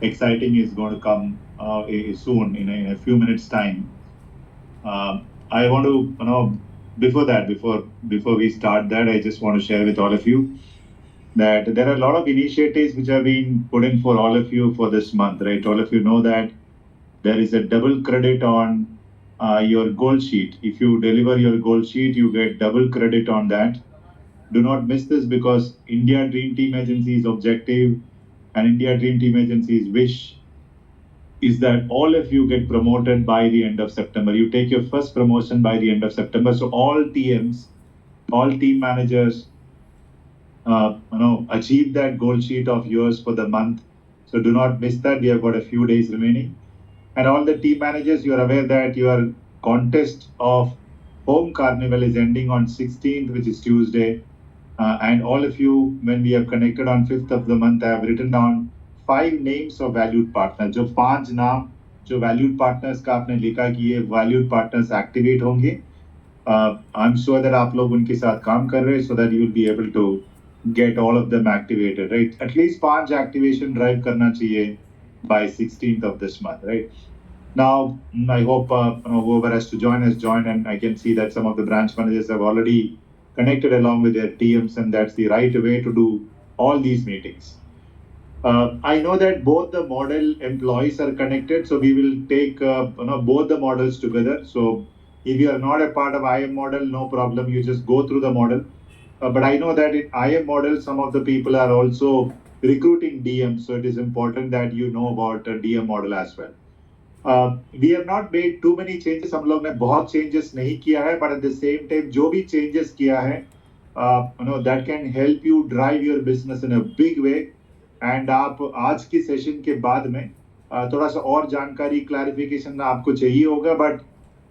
exciting is going to come soon in a few minutes time. I want to, before that, before we start that, I just want to share with all of you that there are a lot of initiatives which have been put in for all of you for this month, right? All of you know that there is a double credit on your goal sheet. If you deliver your goal sheet, you get double credit on that. Do not miss this because India Dream Team Agency's objective and India Dream Team Agency's wish is that all of you get promoted by the end of September. You take your first promotion by the end of September. So all TMs, all team managers, achieve that goal sheet of yours for the month. So do not miss that. We have got a few days remaining. And all the team managers, you are aware that your contest of home carnival is ending on 16th, which is Tuesday. And all of you, when we have connected on 5th of the month, I have written down 5 names of valued partners. जो 5 नाम जो valued partners का आपने लिखा कि ये valued partners activate होंगे. I'm sure that आप लोग उनके साथ काम कर रहे हैं so that you will be able to get all of them activated, right? At least 5 activation drive करना चाहिए by 16th of this month, right? Now, I hope whoever has to join has joined, and I can see that some of the branch managers have already connected along with their TMs, and that's the right way to do all these meetings. I know that both the model employees are connected, so we will take both the models together. So if you are not a part of IM model, no problem. You just go through the model. But I know that in IM model, some of the people are also recruiting DM, so it is important that you know about DM model as well. We have not made too many changes. हम लोग ने बहुत changes नहीं किया है, but at the same time जो भी changes किया है, that can help you drive your business in a big way. And आप आज की सेशन के बाद में थोड़ा सा और जानकारी clarification आपको चाहिए होगा, but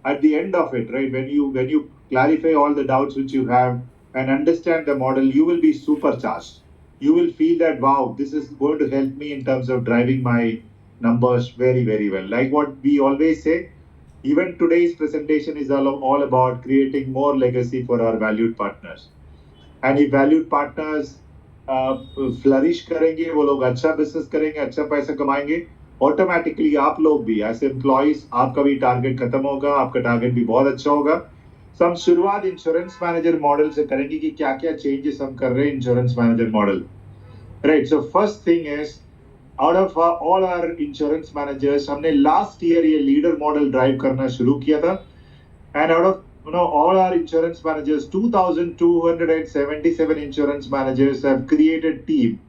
at the end of it, right, when you clarify all the doubts which you have and understand the model, you will be supercharged. You will feel that wow, this is going to help me in terms of driving my numbers very, very well. Like what we always say, even today's presentation is all about creating more legacy for our valued partners. And if valued partners flourish करेंगे, वो लोग अच्छा business करेंगे, अच्छा पैसा कमाएंगे, automatically आप लोग भी एज एम्प्लॉइज आपका भी टारगेट खत्म होगा, आपका टारगेट भी बहुत अच्छा होगा. So हम शुरुआत इंश्योरेंस मैनेजर मॉडल से करेंगे कि क्या क्या चेंजेस हम कर रहे हैं insurance manager model. Right, so first thing is out of all our insurance managers हमने लास्ट ईयर ये लीडर मॉडल ड्राइव करना शुरू किया था. And out of all our insurance managers, 2,277 insurance managers have created team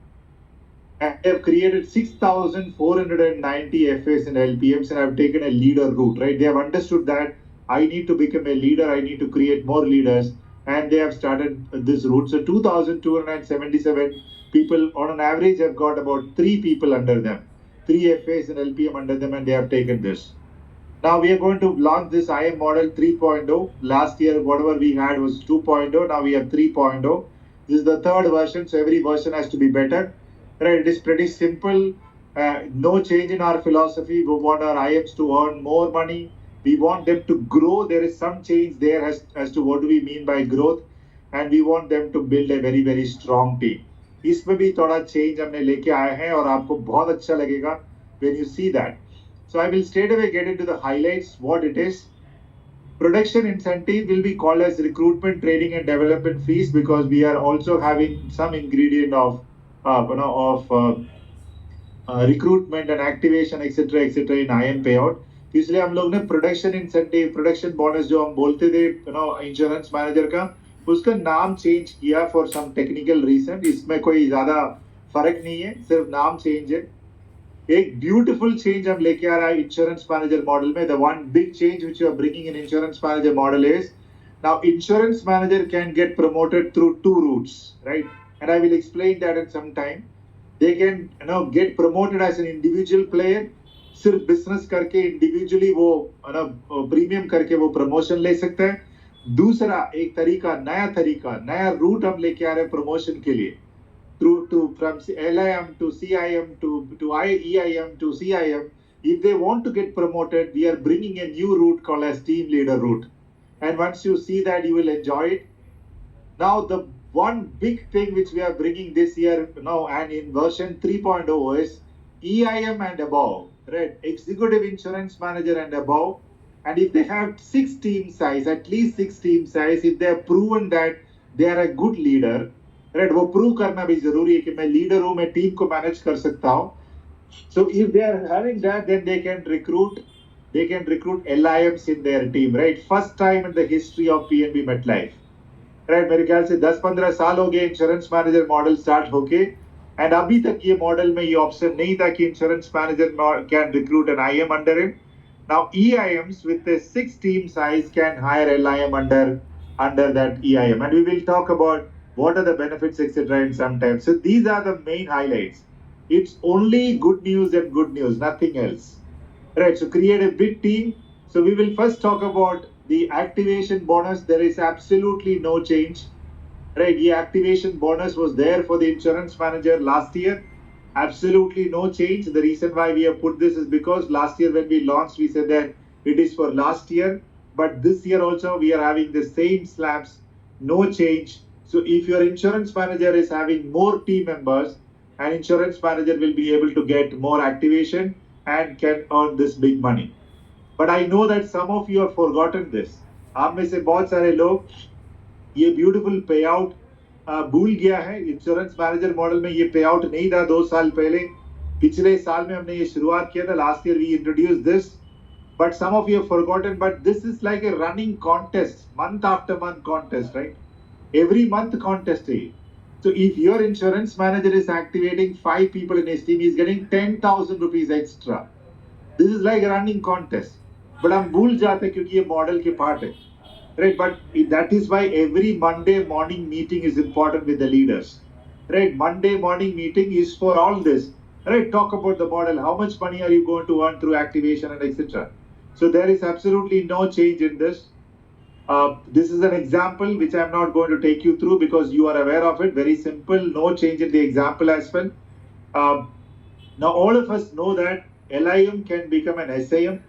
and have created 6,490 FAs and LPMs and have taken a leader route, right? They have understood that I need to become a leader, I need to create more leaders, and they have started this route. So 2,277 people on an average have got about 3 people under them, 3 FAs and LPM under them, and they have taken this. Now we are going to launch this IM model 3.0. Last year, whatever we had was 2.0. Now we have 3.0. This is the third version, so every version has to be better. Right? It is pretty simple. No change in our philosophy. We want our IMs to earn more money. We want them to grow. There is some change there as to what do we mean by growth. And we want them to build a very, very strong team. इसमें भी थोड़ा change हमने लेके आए हैं और आपको बहुत अच्छा लगेगा when you see that. So I will straight away get into the highlights, what it is. Production incentive will be called as recruitment, training and development fees because we are also having some ingredient of recruitment and activation etc in IM payout. इसलिए हम लोग ने production incentive, production bonus जो हम बोलते थे insurance manager का, उसका नाम चेंज किया फॉर सम टेक्निकल रीजन. इसमें कोई ज्यादा फर्क नहीं है, सिर्फ नाम चेंज है. एक ब्यूटीफुल चेंज हम लेके आ रहा है इंश्योरेंस मैनेजर मॉडल में. The one big change which you are bringing in insurance manager model is now insurance manager can get promoted through 2 routes, right? And I will explain that in some time. They can get promoted as an individual player, सिर्फ business करके individually वो premium करके वो promotion ले सकते हैं. दूसरा एक तरीका, नया रूट हम लेके आ रहे हैं प्रमोशन के लिए. From LIM to CIM to EIM to CIM, if they want to get promoted, we are bringing a new route called as team leader route. And once you see that, you will enjoy it. Now, the one big thing which we are bringing this year now and in version 3.0 is EIM and above, right? Executive insurance manager and above. And if they have 6 team size, at least 6 team size, if they have proven that they are a good leader, right? वो prove करना भी जरूरी है कि मैं leader हूँ, मैं team को manage कर सकता हूँ. So if they are having that, then they can recruit LIMs in their team, right? First time in the history of PNB MetLife. Right मेरे ख्याल से 10-15 साल हो गए इंश्योरेंस मैनेजर मॉडल स्टार्ट होके एंड अभी तक ये मॉडल में ये ऑप्शन नहीं था कि insurance manager can recruit an IM under him. Now EIMs with a 6 team size can hire LIM under that EIM, and we will talk about what are the benefits etc. in some time. So these are the main highlights. It's only good news and good news, nothing else. Right, so create a big team. So we will first talk about the activation bonus. There is absolutely no change. Right, the activation bonus was there for the insurance manager last year. Absolutely no change. The reason why we have put this is because last year when we launched, we said that it is for last year. But this year also we are having the same slabs, no change. So if your insurance manager is having more team members, an insurance manager will be able to get more activation and can earn this big money. But I know that some of you have forgotten this. आप में से बहुत सारे लोग ये beautiful पे out भूल गया है. इंश्योरेंस मैनेजर मॉडल में ये पे आउट नहीं था 2 साल पहले. पिछले साल में हमने ये शुरुआत किया था. Last year we introduce this, but some of you have forgotten. But this is like a running contest, month after month contest, right? Every month contest है. So if your insurance manager is activating 5 people in his team, he's getting 10,000 rupees extra. This is like a running contest. But हम भूल जाते क्योंकि ये model के part है. Right, but that is why every Monday morning meeting is important with the leaders. Right, Monday morning meeting is for all this. Right, talk about the model. How much money are you going to earn through activation and etc. So there is absolutely no change in this. This is an example which I'm not going to take you through because you are aware of it. Very simple, no change in the example as well. Now all of us know that LIM can become an SIM.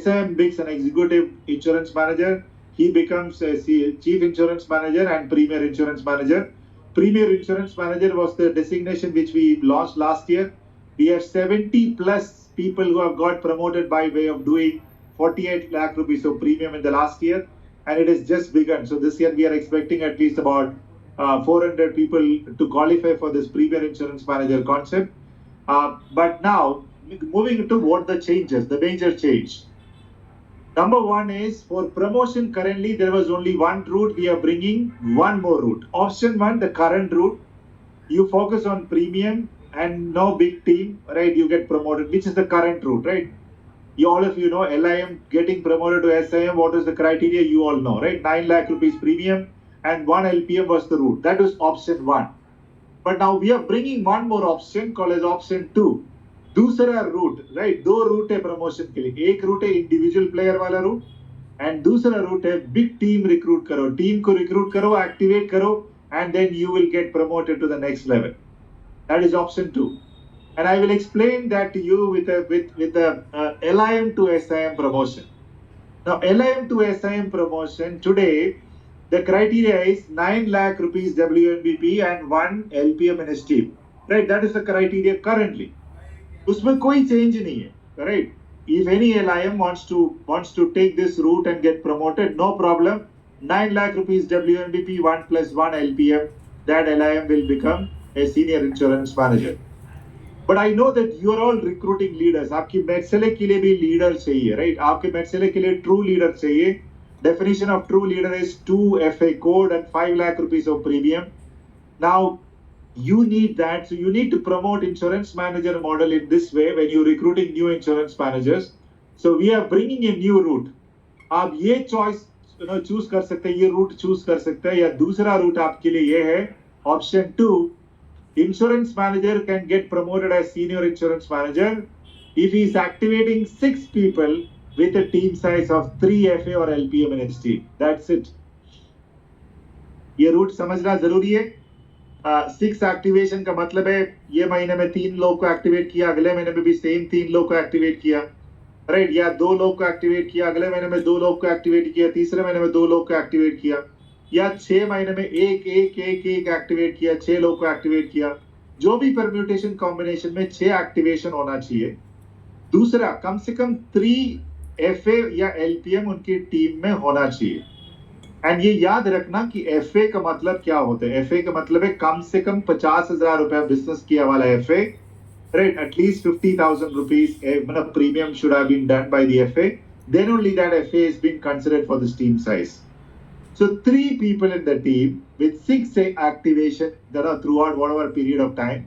SIM becomes an executive insurance manager. He becomes a chief insurance manager and premier insurance manager. Premier insurance manager was the designation which we launched last year. We have 70 plus people who have got promoted by way of doing 48 lakh rupees of premium in the last year, and it has just begun. So this year we are expecting at least about 400 people to qualify for this premier insurance manager concept. But now moving to what the changes, the major change. Number one is for promotion. Currently, there was only one route. We are bringing one more route. Option 1, the current route. You focus on premium and no big team, right? You get promoted, which is the current route, right? All of you know LIM getting promoted to SIM. What is the criteria? You all know, right? 9 lakh rupees premium and 1 LPM was the route. That was option 1. But now we are bringing one more option called as option 2. दूसरा route, right? 2 route है promotion के लिए. एक route है individual player वाला route and दूसरा route है big team recruit करो. टीम को रिक्रूट करो, एक्टिवेट करो and then you will get promoted to the next level. That is option 2. And I will explain that to you with the LIM to SIM promotion. Now LIM to SIM promotion today, the criteria is 9 lakh rupees WNBP and 1 LPM in his team. Right? That is the criteria currently. उसमें कोई change नहीं है, right? If any LIM wants to take this route and get promoted, no problem. 9 lakh rupees WNBP 1 plus 1 LPM, that LIM will become a senior insurance manager. But I know that you are all recruiting leaders. आपकी MedSelect के लिए भी leader चाहिए, right? आपके MedSelect के लिए true leader चाहिए. Definition of true leader is 2 FA code and 5 lakh rupees of premium. Now you need that. So you need to promote insurance manager model in this way when you're recruiting new insurance managers. So we are bringing a new route. आप ये choice choose कर सकते हैं, ये route choose कर सकते हैं, या दूसरा route आपके लिए ये है option 2. Insurance manager can get promoted as senior insurance manager if he is activating 6 people with a team size of 3 FA or LPM in his team. That's it. ये route समझना जरूरी है. 6 एक्टिवेशन का मतलब है ये महीने में 3 लोग को एक्टिवेट किया, अगले महीने में भी सेम 3 लोग को एक्टिवेट किया, राइट? या 2 लोग को एक्टिवेट किया, अगले महीने में 2 लोग को एक्टिवेट किया, तीसरे महीने में 2 लोग को एक्टिवेट किया, या 6 महीने में एक एक्टिवेट किया, 6 लोग को एक्टिवेट किया. जो भी परम्यूटेशन कॉम्बिनेशन में 6 एक्टिवेशन होना चाहिए। दूसरा, कम से कम 3 FA या LPM उनकी टीम में होना चाहिए। एंड ये याद रखना कि FA का मतलब क्या होता है। FA का मतलब है कम से कम 50,000 रुपया बिजनेस किया वाला FA, right? At least 50,000 rupees premium should have been done by the FA. Then only that FA is being considered for this team size. So 3 people in the team with 6 activation that are throughout whatever period of time.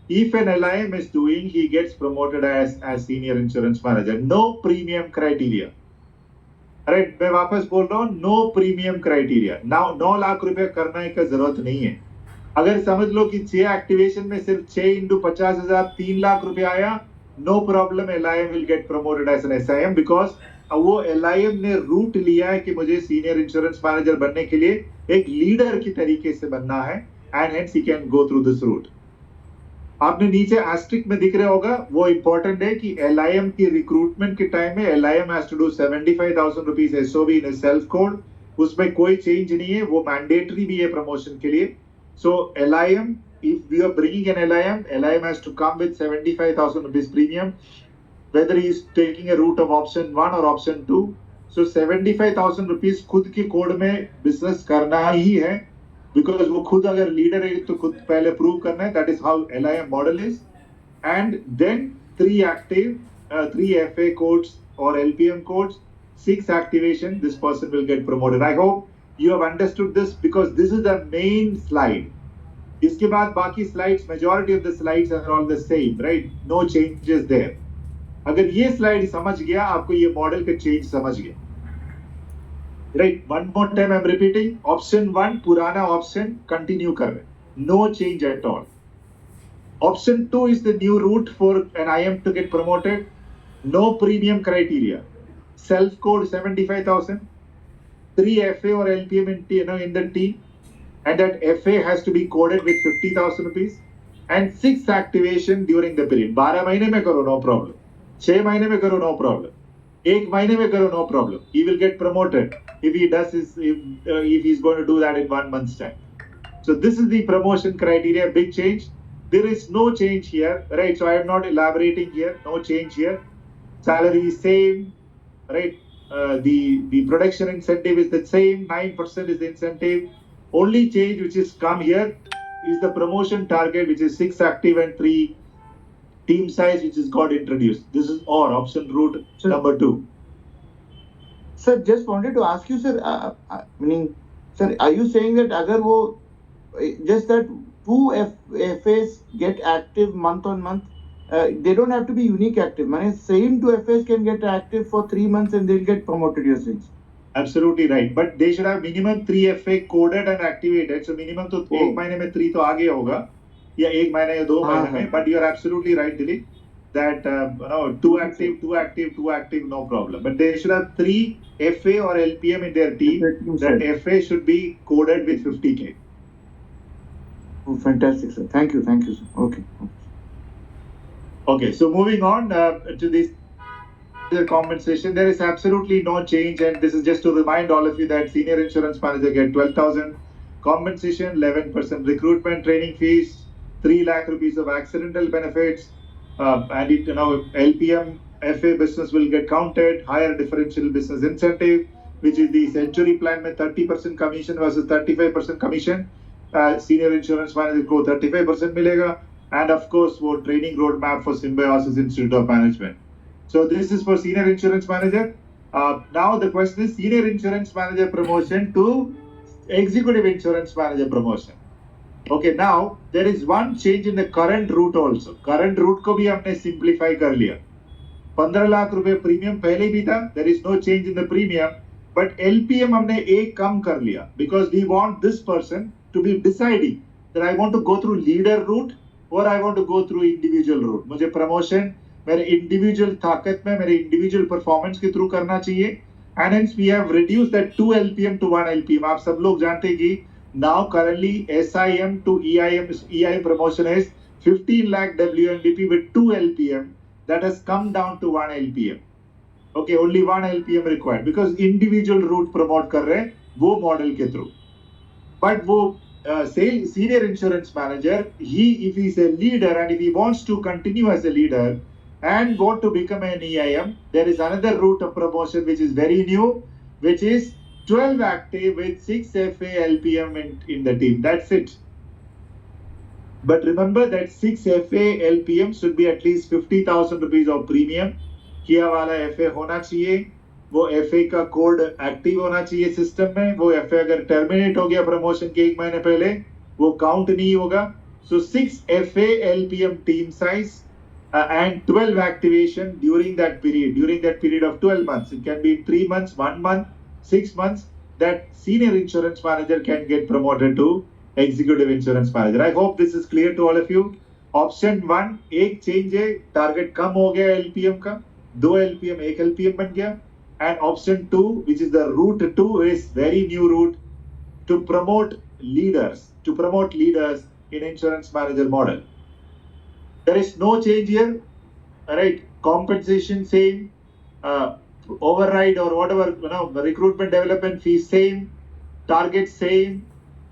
If an LIM is doing, he gets promoted as senior insurance manager. No premium criteria. Right, मैं वापस बोल रहा हूँ, no premium criteria. 9 lakh रुपए करने का जरूरत नहीं है। अगर समझ लो कि 6 एक्टिवेशन में सिर्फ 6 इंटू 50,000 3 लाख रुपए आया, no problem, LIM will get promoted as an SIM, because वो LIM ने रूट लिया है कि मुझे सीनियर इंश्योरेंस मैनेजर बनने के लिए एक लीडर की तरीके से बनना है, and hence he can go through this route. आपने नीचे एस्ट्रिक में दिख रहा होगा, वो इंपॉर्टेंट है कि LIM की रिक्रूटमेंट के टाइम में LIM has to do 75,000 rupees SOV in self code. उसमें कोई चेंज नहीं है, वो मैंडेटरी भी है प्रमोशन के लिए। सो LIM, if we are bringing an LIM has to come with 75,000 rupees premium, whether he is taking a route of option 1 or option 2. So 75,000 rupees खुद के कोड में बिजनेस करना ही है, बिकॉज वो खुद अगर लीडर है तो खुद पहले प्रूव करना है। That is how LIM model is. And then 3 active, 3 FA codes or LPM codes, 6 activation, this person will get promoted. I hope you have understood this, because this is the main slide. इसके बाद बाकी slides, majority of the slides are all the same, right? No changes there. अगर ये slide समझ गया, आपको ये model का चेंज समझ गया, right? One more time I'm repeating, option 1 पुराना ऑप्शन कंटिन्यू कर रहे, no change at all. Option 2 is the new route for an IM to get promoted, no premium criteria, self code 75,000, 3 FA or LPM in the team, and that FA has to be coded with 50,000 rupees, and 6 activation during the period. 12 महीने में करो, no problem. 6 महीने में करो, no problem. 1 महीने में करो, no problem. He will get promoted if he does if he's going to do that in 1 month's time. So this is the promotion criteria, big change. There is no change here, right? So I am not elaborating here, no change here. Salary is same, right? The production incentive is the same, 9% is the incentive. Only change which is come here is the promotion target, which is 6 active and 3 team size, which is got introduced. This is or option route number 2. Sir, just wanted to ask you, sir, meaning, sir, are you saying that agar wo just that 2 FAs get active month on month, they don't have to be unique active, meaning same 2 FAs can get active for 3 months and they'll get promoted, you're saying? Absolutely right, but they should have minimum 3 FA coded and activated. So minimum तो 1 महीने में 3 तो आगे होगा, या 1 महीने या 2 महीने में. But you are absolutely right, Dilip, that 2 active, no problem. But they should have 3 FA or LPM in their team. That FA should be coded with 50K. Oh, fantastic, sir. Thank you, sir. Okay. Okay, so moving on to this compensation, there is absolutely no change, and this is just to remind all of you that senior insurance manager get 12,000 compensation, 11% recruitment training fees, 3 lakh rupees of accidental benefits, and LPM FA business will get counted, higher differential business incentive, which is the Century plan में 30% commission versus 35% commission. Senior insurance manager को 35% मिलेगा, and of course वो training roadmap for Symbiosis Institute of Management. So this is for senior insurance manager. Now the question is senior insurance manager promotion to executive insurance manager promotion. Okay, now there is one change in the current route also. Current route को भी हमने simplify कर लिया. 15 लाख रुपए premium पहले भी था, there is no change in the premium, but LPM हमने एक कम कर लिया, because we want this person to be deciding that I want to go through leader route or I want to go through individual route. मुझे promotion मेरे individual ताकत में, मेरे individual performance के थ्रू करना चाहिए, and hence we have reduced that 2 LPM to 1 LPM. आप सब लोग जानते हैं कि now currently SIM to EIM promotion is 15 lakh WNBP with 2 LPM. That has come down to 1 LPM. Okay, only 1 LPM required because individual route promote कर रहे हैं वो मॉडल के थ्रू. बट वो senior insurance manager, if he's a leader and if he wants to continue as a leader and want to become an EIM, there is another route of promotion which is very new, which is 12 active with 6 FA LPM in the team. That's it. But remember that 6 FA LPM should be at least 50,000 rupees of premium. किया वाला FA होना चाहिए, वो FA का code active होना चाहिए system में. वो FA अगर टर्मिनेट हो गया प्रमोशन के 1 महीने पहले, वो काउंट नहीं होगा. So 6 FA LPM team size and 12 activation during that period of 12 months. It can be 3 months, 1 month, 6 months. That senior insurance manager can get promoted to executive insurance manager. I hope this is clear to all of you. Option 1 एक change है, target कम हो गया LPM का, 2 LPM 1 LPM बन गया. And option 2, which is the route 2, is very new route to promote leaders in insurance manager model. There is no change here, right? Compensation same, override or whatever, recruitment development fee same, target same.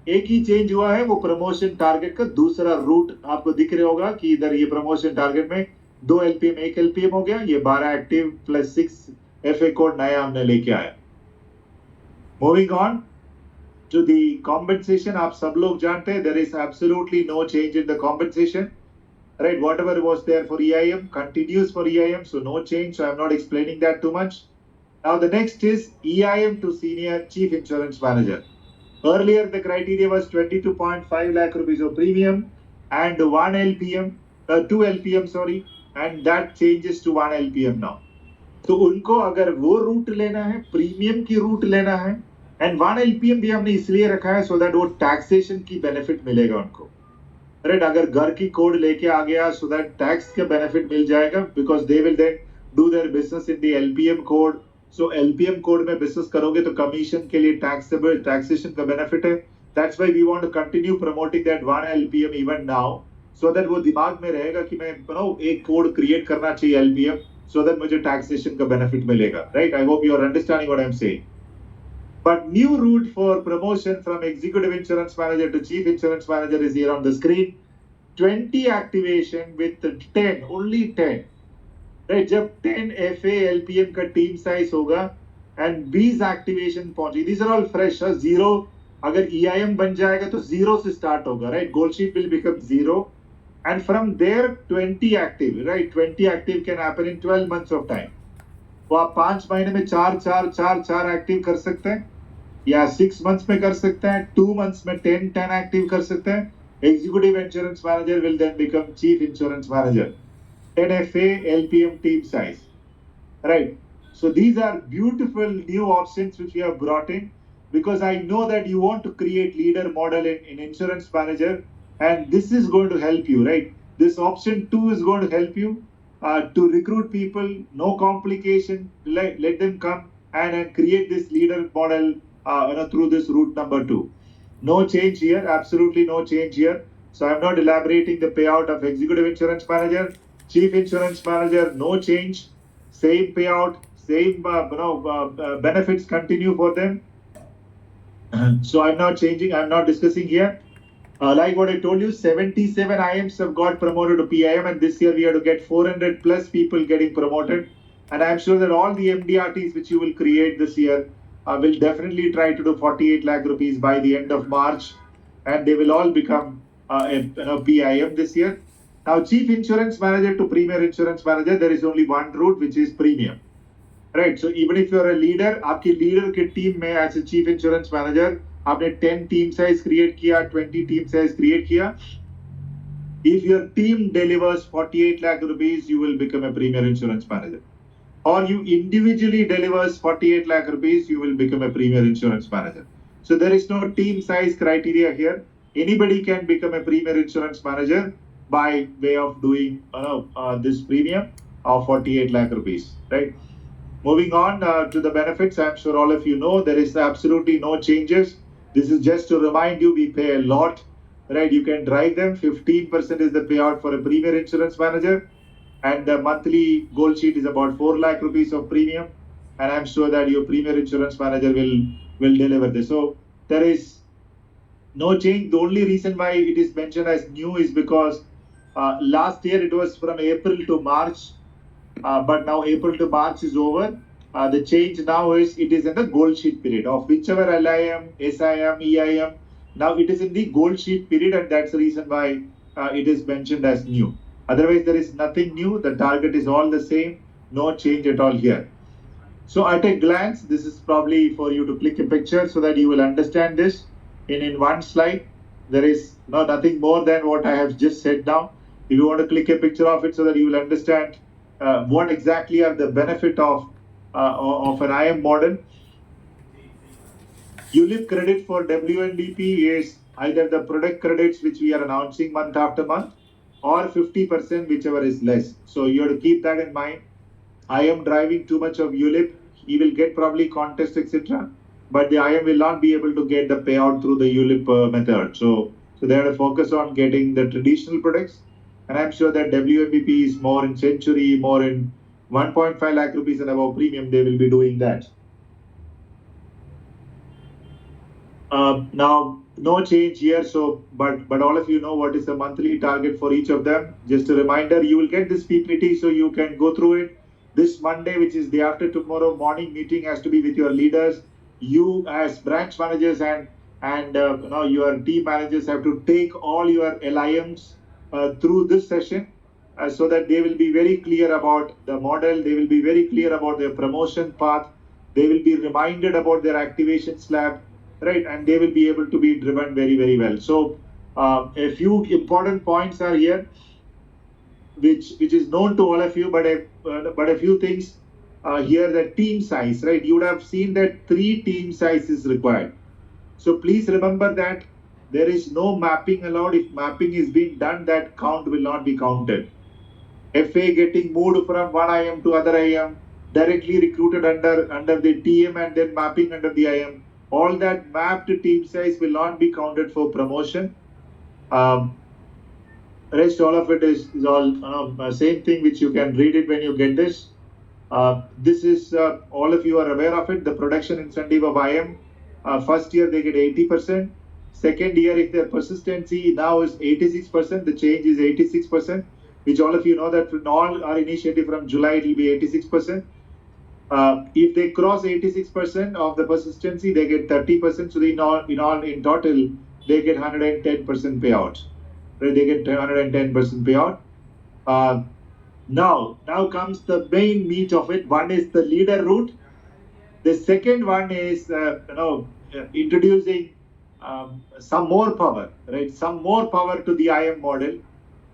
एक ही change हुआ है, वो promotion target का दूसरा root आपको दिख रहा होगा कि इधर ये प्रमोशन टारगेट में 2 LPM 1 LPM हो गया, ये 12 एक्टिव प्लस 6 FA कोड नया हमने लेके आया. Moving on to the compensation, आप सब लोग जानते हैं, there is absolutely no change in the compensation, right? Whatever was there for EIM continues for EIM, so no change, so I'm not explaining that too much. Now the next is EIM to senior chief insurance manager. Earlier the criteria was 22.5 lakh rupees of premium and 1 LPM, 2 LPM sorry, and that changes to 1 LPM now. तो उनको अगर वो root लेना है, premium की root लेना है, and 1 LPM भी हमने इसलिए रखा है सो दैट वो टैक्सेशन की बेनिफिट मिलेगा उनको, राइट? अगर घर की कोड लेके आ गया सो दैट टैक्स का बेनिफिट मिल जाएगा, because they will then do their business in the LPM code. So LPM code में बिजनेस करोगे तो कमीशन के लिए टैक्सेशन का बेनिफिट है. That's why we want to continue promoting that 1 LPM even now, so that वो दिमाग में रहेगा कि मैं एक कोड क्रिएट करना चाहिए LPM, सो दैट मुझे टैक्सेशन का बेनिफिट मिलेगा, right? I hope you are understanding what I am saying. But new route for promotion from executive insurance manager to chief insurance manager is here on the screen. 20 activation with 10, only 10. Right? जब 10 FA LPM का team size होगा and 20 activation पहुंची. These are all fresh. Zero अगर EIM बन जाएगा तो 0 से start होगा, right? Goal sheet will become 0. And from there 20 active, right? 20 active can happen in 12 months of time. वो आप 5 महीने में 4 एक्टिव कर सकते हैं, या 6 months में कर सकते हैं, 2 months में 10 एक्टिव कर सकते हैं. Executive insurance manager will then become chief insurance manager. 10 FA LPM team size, right? So these are beautiful new options which we have brought in, because I know that you want to create leader model in insurance manager, and this is going to help you, right? This option 2 is going to help you to recruit people, no complication, let them come and create this leader model through this route number 2. No change here, absolutely no change here. So I'm not elaborating the payout of executive insurance manager. Chief insurance manager, no change, same payout, same benefits continue for them. So I'm not changing, I'm not discussing here. Like what I told you, 77 IMs have got promoted to PIM, and this year we have to get 400 plus people getting promoted. And I'm sure that all the MDRTs which you will create this year will definitely try to do 48 lakh rupees by the end of March, and they will all become PIM this year. Now, chief insurance manager to premier insurance manager, there is only one route, which is premium, right? So even if you are a leader, आपकी leader के team में as a chief insurance manager, आपने 10 team size create किया, 20 team size create किया. If your team delivers 48 lakh rupees, you will become a premier insurance manager. Or you individually delivers 48 lakh rupees, you will become a premier insurance manager. So there is no team size criteria here. Anybody can become a premier insurance manager by way of doing this premium of 48 lakh rupees, right? Moving on to the benefits, I'm sure all of you know there is absolutely no changes. This is just to remind you, we pay a lot, right? You can drive them. 15% is the payout for a premier insurance manager, and the monthly goal sheet is about 4 lakh rupees of premium, and I'm sure that your premier insurance manager will deliver this. So there is No change. The only reason why it is mentioned as new is because last year it was from April to March, but now April to March is over. The change now is it is in the gold sheet period of whichever LIM, SIM, EIM. Now it is in the gold sheet period, and that's the reason why it is mentioned as new. Otherwise, there is nothing new. The target is all the same. No change at all here. So at a glance, this is probably for you to click a picture so that you will understand this. In one slide, there is nothing more than what I have just said now. If you want to click a picture of it so that you will understand what exactly are the benefit of an IM model. ULIP credit for WNDP is either the product credits which we are announcing month after month or 50% whichever is less. So you have to keep that in mind. I am driving too much of ULIP, he will get probably contest, etc. But the IM will not be able to get the payout through the ULIP method. So they have to focus on getting the traditional products. And I'm sure that WNBP is more in century, more in 1.5 lakh rupees and above premium, they will be doing that. Now, no change here. So, but all of you know what is the monthly target for each of them. Just a reminder, you will get this PPT so you can go through it. This Monday, which is day after tomorrow, morning meeting has to be with your leaders. You as branch managers and your team managers have to take all your LIMs through this session so that they will be very clear about the model. They will be very clear about their promotion path. They will be reminded about their activation slab, right? And they will be able to be driven very, very well. So a few important points are here, which is known to all of you, but a few things here. The team size, right? You would have seen that 3 team size is required. So please remember that there is no mapping allowed. If mapping is being done, that count will not be counted. FA getting moved from one IM to other IM, directly recruited under the TM and then mapping under the IM. All that mapped team size will not be counted for promotion. Rest all of it is all same thing, which you can read it when you get this. This is all of you are aware of it. The production incentive of IM. First year they get 80%. Second year, if their persistency now is 86%, the change is 86%, which all of you know that in all our initiative from July it will be 86%. If they cross 86% of the persistency, they get 30%. So in total, they get 110% payout. Right? They get 110% payout. Now comes the main meat of it. One is the leader route. The second one is introducing some more power, right? Some more power to the IM model.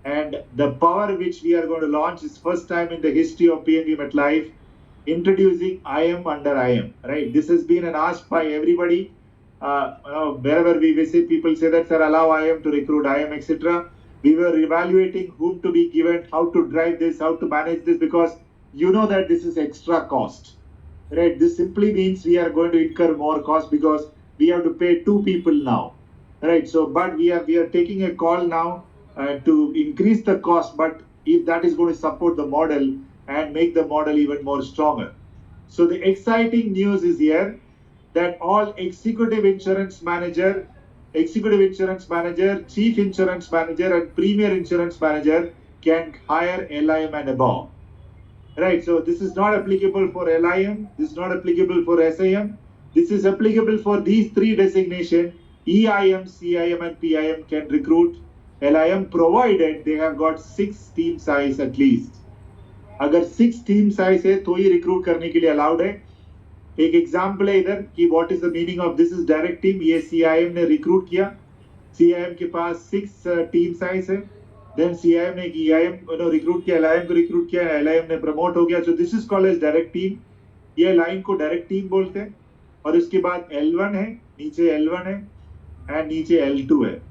And the power which we are going to launch is first time in the history of PNB MetLife, introducing IM under IM, right? This has been an ask by everybody. Wherever we visit, people say that, sir, allow IM to recruit IM, etc. We were evaluating whom to be given, how to drive this, how to manage this, because you know that this is extra cost, right? This simply means we are going to incur more cost because we have to pay 2 people now, right? So, but we are taking a call now to increase the cost, but if that is going to support the model and make the model even more stronger. So the exciting news is here that all executive insurance manager, chief insurance manager, and premier insurance manager can hire LIM and above. Right, so this is not applicable for LIM, this is not applicable for SIM, this is applicable for these 3 designations. EIM, CIM and PIM can recruit LIM provided they have got 6 team size at least. अगर 6 team size है तो ही recruit करने के लिए allowed है. एक example है इधर कि what is the meaning of this is direct team. ये CIM ने recruit किया, CIM के पास 6 team size है. Then CIM ने EIM recruit किया, LIM को recruit किया, LIM ने promote हो गया. So this is called as direct team. ये line को direct team बोलते हैं. और उसके बाद L1 है, नीचे L1 है, and नीचे L2 है.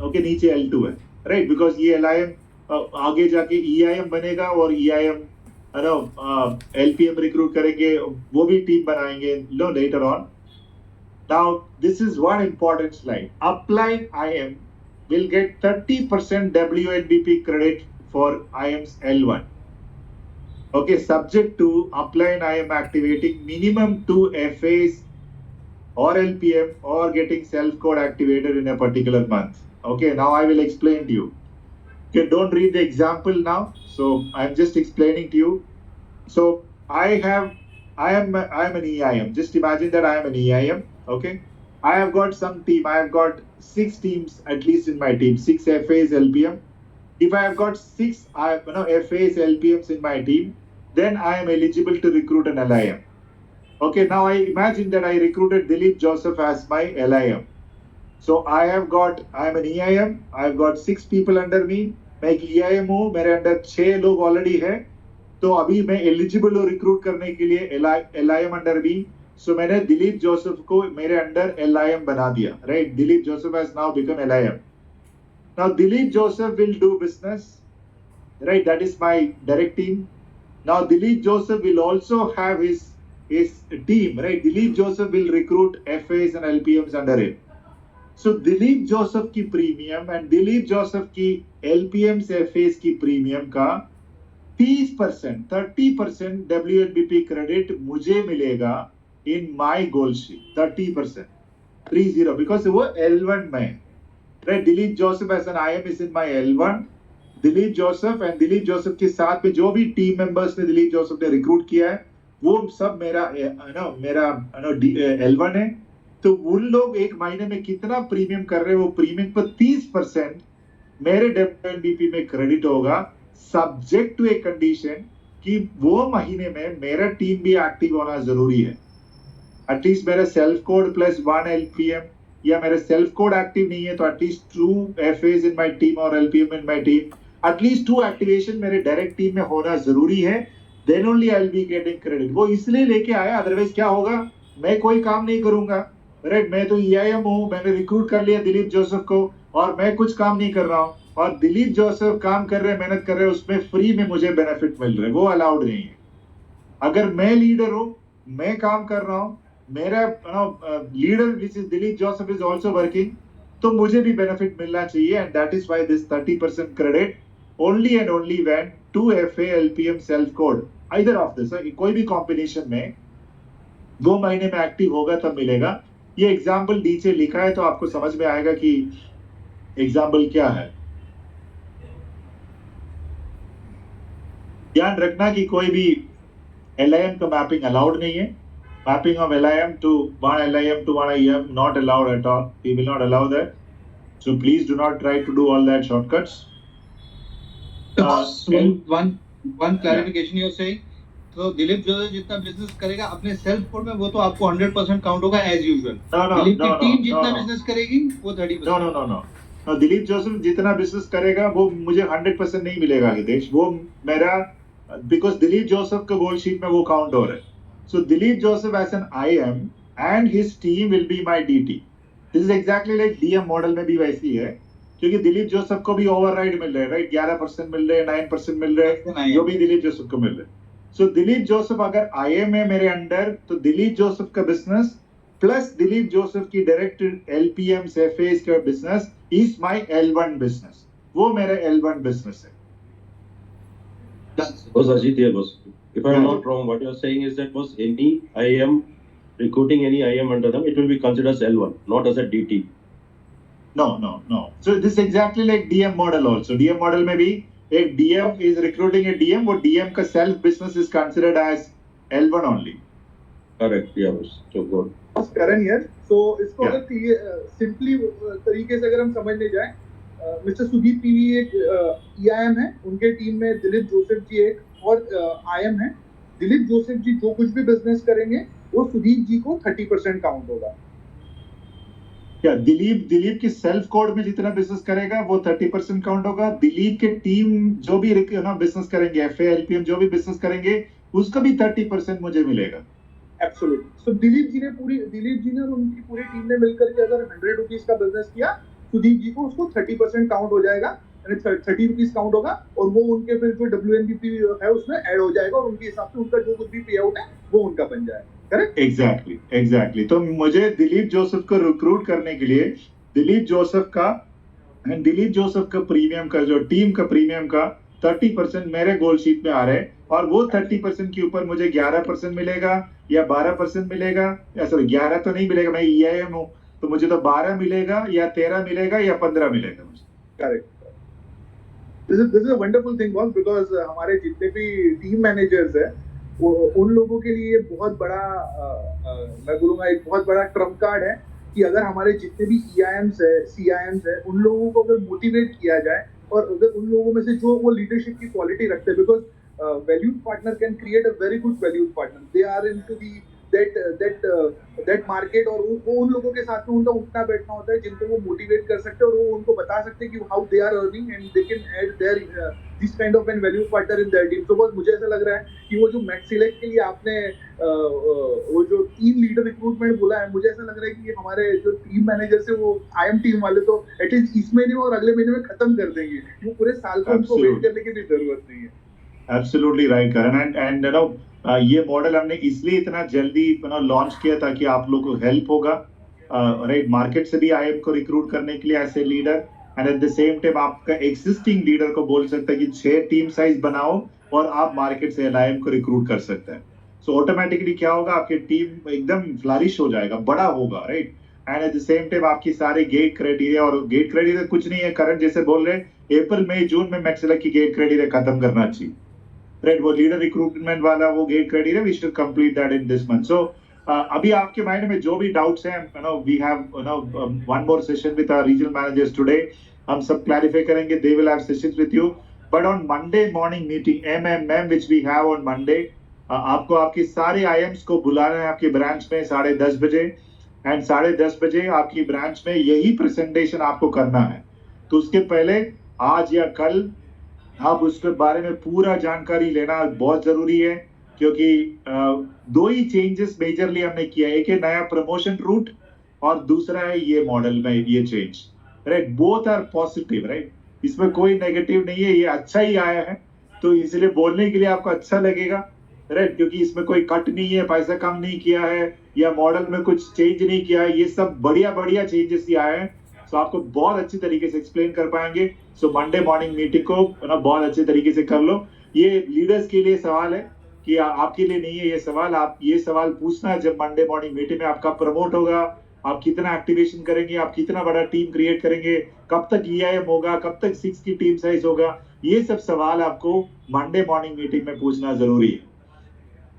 Okay, नीचे L2 है, right? Because ये LIM आगे जाके EIM बनेगा और EIM LPM recruit करेंगे, वो भी team बनाएंगे later on. Now this is one important slide. Upline IM will get 30% WNBP credit for IM's L1. Okay, subject to upline IM activating minimum 2 FAs or LPM or getting self-code activated in a particular month. Okay, now I will explain to you. Okay, don't read the example now. So I'm just explaining to you. So I am an EIM. Just imagine that I am an EIM. Okay, I have got some team. I have got 6 teams at least in my team. 6 FAs, LPM. If I have got 6 FAs, LPMs in my team, then I am eligible to recruit an LIM. Okay, now I imagine that I recruited Dilip Joseph as my LIM. So I am an EIM. I've got 6 people under me. मैं एक EIM हूँ, मेरे under 6 लोग already है. तो अभी मैं eligible हूँ रिक्रूट करने के लिए LIM अंडर मी. सो मैंने दिलीप जोसेफ को मेरे अंडर LIM बना दिया. Right, Dilip Joseph has now become LIM. Now Dilip Joseph will do business. Right, that is my direct team. Now Dilip Joseph will also have his team. Right, Dilip Joseph will recruit FAs and LPMs under him. So Dilip Joseph की premium and Dilip Joseph की LPMs FAs की premium का 30% WNBP credit मुझे मिलेगा in my goal sheet. 30% because वो L1 में. Right, Dilip Joseph as an IM is in my L1. Dilip Joseph के साथ में जो भी टीम मेंबर्स ने दिलीप जोसेफ ने रिक्रूट किया है वो सब मेरा L1 है. तो उन लोग एक महीने में कितना प्रीमियम कर रहे हैं, वो प्रीमियम पर 30% मेरे WNBP में क्रेडिट होगा, सब्जेक्ट टू ए कंडीशन कि वो महीने में मेरा टीम भी एक्टिव होना जरूरी है. एटलीस्ट मेरा सेल्फ कोड प्लस 1 LPM, या मेरा सेल्फ कोड एक्टिव नहीं है तो at least 2 FAs in my team और LPM in my team, at least 2 activation मेरे डायरेक्ट टीम में होना जरूरी है. Then only I will be getting credit. वो इसलिए लेके आया, अदरवाइज क्या होगा, मैं कोई काम नहीं करूंगा. राइट, मैं तो EIM हूँ, मैंने रिक्रूट कर लिया दिलीप जोसेफ को और मैं कुछ काम नहीं कर रहा हूँ, और दिलीप जोसेफ काम कर रहे हैं, मेहनत कर रहे हैं, उसमें फ्री में मुझे बेनिफिट मिल रहा है, वो अलाउड नहीं है. अगर मैं लीडर हूँ, मैं काम कर रहा हूँ, मेरा leader which is Dilip Joseph is also working, तो मुझे भी बेनिफिट मिलना चाहिए. And that is why this 30% credit only and only when 2 FA LPM self code either of this, कोई भी कॉम्बिनेशन में 2 महीने में एक्टिव होगा तब मिलेगा. ये एग्जाम्पल नीचे लिखा है तो आपको समझ में आएगा कि एग्जाम्पल क्या है. ध्यान रखना कि कोई भी LIM का मैपिंग अलाउड नहीं है. Mapping of LIM to one IM not allowed at all. We will not allow that. So please do not try to do all that shortcuts. One clarification you're saying. तो Dilip Joseph जितना business करेगा अपने self code में वो तो आपको 100% count होगा as usual. Dilip की टीम जितना बिजनेस करेगी वो 30%. नो, दिलीप जोसेफ जितना बिजनेस करेगा वो मुझे 100% नहीं मिलेगा हितेश. वो मेरा, बिकॉज दिलीप जोसेफ का गोल शीट में वो काउंट हो रहा है. So Dilip Joseph as an IM and his team will be my DT. This is exactly like DM model में भी वैसी है, क्योंकि दिलीप जोसेफ को भी ओवरराइड मिल रहा है. राइट, 11% मिल रहे हैं, 9% मिल रहे हैं, जो भी दिलीप जोसेफ को मिल रहे हैं. सो दिलीप जोसेफ अगर IM है मेरे अंडर, तो दिलीप जोसेफ का बिजनेस प्लस दिलीप जोसेफ की डायरेक्ट LPMs FAs का business is my L1 business. वो मेरा L1 बिजनेस है. Boss Ajit here, boss. If I'm not wrong, what you're saying is that boss, any IM recruiting any IM under them, it will be considered as L1, not as a DT. No. So this is exactly like DM model also. DM model में भी एक DM is recruiting a DM, वो DM का self business is considered as L1 only. Correct, yeah, boss. So good. Karan here. So इसको Yeah. अगर simply तरीके से अगर हम समझने जाएं, मिस्टर सुदीप PV एक EIM है, उनके टीम में दिलीप जोसेफ जी एक और IM है. दिलीप जोसेफ जी जो कुछ भी बिजनेस करेंगे वो सुदीप जी को 30% काउंट होगा. क्या दिलीप की सेल्फ कोड में जितना बिजनेस करेगा वो 30% काउंट होगा. दिलीप के टीम जो भी बिजनेस करेंगे, FA LPM जो भी बिजनेस करेंगे, उसका भी 30% मुझे मिलेगा. एब्सोल्युटली. सो दिलीप जी ने और उनकी पूरी टीम ने मिलकर के अगर 100 रुपीज का बिजनेस किया, सुदीप जी को उसको 30% काउंट हो जाएगा, यानी 30 रुपीज काउंट होगा, और वो उनके फिर जो WNBP है उसमें ऐड हो जाएगा, और उनके हिसाब से उनका जो कुछ भी पे आउट है वो उनका बन जाएगा. करेक्ट? एग्जैक्टली. तो मुझे दिलीप जोसेफ को रिक्रूट करने के लिए दिलीप जोसेफ का प्रीमियम का जो टीम का प्रीमियम का 30% मेरे गोल शीट में आ रहे हैं. और वो 30% के ऊपर मुझे 11% मिलेगा या 12% मिलेगा, या सॉरी 11 तो नहीं मिलेगा, मैं EIM हूँ, तो मुझे तो 12 मिलेगा या 13 मिलेगा या 15 मिलेगा मुझे। Correct. This is a wonderful thing boss, because हमारे जितने भी टीम मैनेजर्स है वो उन लोगों के लिए बहुत बड़ा मैं बोलूंगा एक बहुत बड़ा ट्रम्प कार्ड है कि अगर हमारे जितने भी EIMs है, CIMs है, उन लोगों को अगर मोटिवेट किया जाए और अगर उन लोगों में से जो वो लीडरशिप की क्वालिटी रखते हैं, because valued partner can create a very good valued partner. They are into that market और वो उन लोगों के साथ में उनका उठना बैठना होता है जिनको वो मोटिवेट कर सकते हैं और वो उनको बता सकते हैं कि how they are earning and they can add their this kind of an valued partner in their team. तो बस मुझे ऐसा लग रहा है कि वो जो मैक्स सिलेक्ट के लिए आपने वो जो 3 लीडर रिक्रूटमेंट बोला है, मुझे ऐसा लग रहा है कि हमारे जो टीम मैनेजर से वो IM टीम वाले तो एटलीस्ट इस महीने और अगले महीने में खत्म कर देंगे, वो पूरे साल को उनको वेट करने की भी जरूरत नहीं है। Absolutely right, Karan. And you know, ये मॉडल हमने इसलिए इतना जल्दी लॉन्च किया ताकि आप लोग को हेल्प होगा, राइट, मार्केट से भी IM को रिक्रूट करने के लिए ऐसे leader, and at the same time आपका एग्जिस्टिंग लीडर को बोल सकता है कि 6 टीम साइज बनाओ और आप मार्केट से IM को रिक्रूट कर सकते हैं। सो ऑटोमेटिकली क्या होगा, आपकी टीम एकदम फ्लरिश हो जाएगा, बड़ा होगा, right, and at the same time आपकी सारे गेट क्राइटेरिया, और गेट क्राइटेरिया कुछ नहीं है करण जैसे बोल रहे, अप्रैल मई जून में मैक्स सिलेक्ट की गेट क्राइटेरिया खत्म करना चाहिए, राइट, वो लीडर रिक्रूटमेंट वाला वो gate criteria we should complete that in this month. So अभी आपके माइंड में जो भी डाउट्स हैं, we have one more session with our regional managers today, हम सब क्लैरिफाई करेंगे, they will have sessions with you, but on Monday morning meeting MMM which we have on Monday, आपको आपकी सारे IMs को बुलाना है आपकी ब्रांच में 10:30 बजे, एंड 10:30 बजे आपकी ब्रांच में यही प्रेजेंटेशन आपको करना है। तो उसके पहले आज या कल आप उसके बारे में पूरा जानकारी लेना बहुत जरूरी है, क्योंकि 2 ही चेंजेस मेजरली हमने किया है, एक है नया प्रमोशन रूट और दूसरा है ये मॉडल में ये change, right, both are positive, right, इसमें कोई नेगेटिव नहीं है, ये अच्छा ही आया है, तो इसलिए बोलने के लिए आपको अच्छा लगेगा, राइट, क्योंकि इसमें कोई कट नहीं है, पैसा कम नहीं किया है या मॉडल में कुछ चेंज नहीं किया है, ये सब बढ़िया चेंजेस ही आए हैं। सो आपको बहुत अच्छी तरीके से एक्सप्लेन कर पाएंगे। सो मंडे मॉर्निंग मीटिंग को बहुत अच्छे तरीके से कर लो। ये लीडर्स के लिए सवाल है कि आपके लिए नहीं है ये सवाल, आप ये सवाल पूछना है जब मंडे मॉर्निंग मीटिंग में आपका प्रमोट होगा, आप कितना एक्टिवेशन करेंगे, आप कितना बड़ा टीम क्रिएट करेंगे, कब तक EIM होगा, कब तक 6 की टीम साइज होगा, ये सब सवाल आपको मंडे मॉर्निंग मीटिंग में पूछना जरूरी है,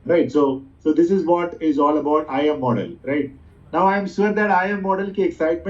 right. So this is what is all about IM model, right? Now I am sure that IM model की एक्साइटमेंट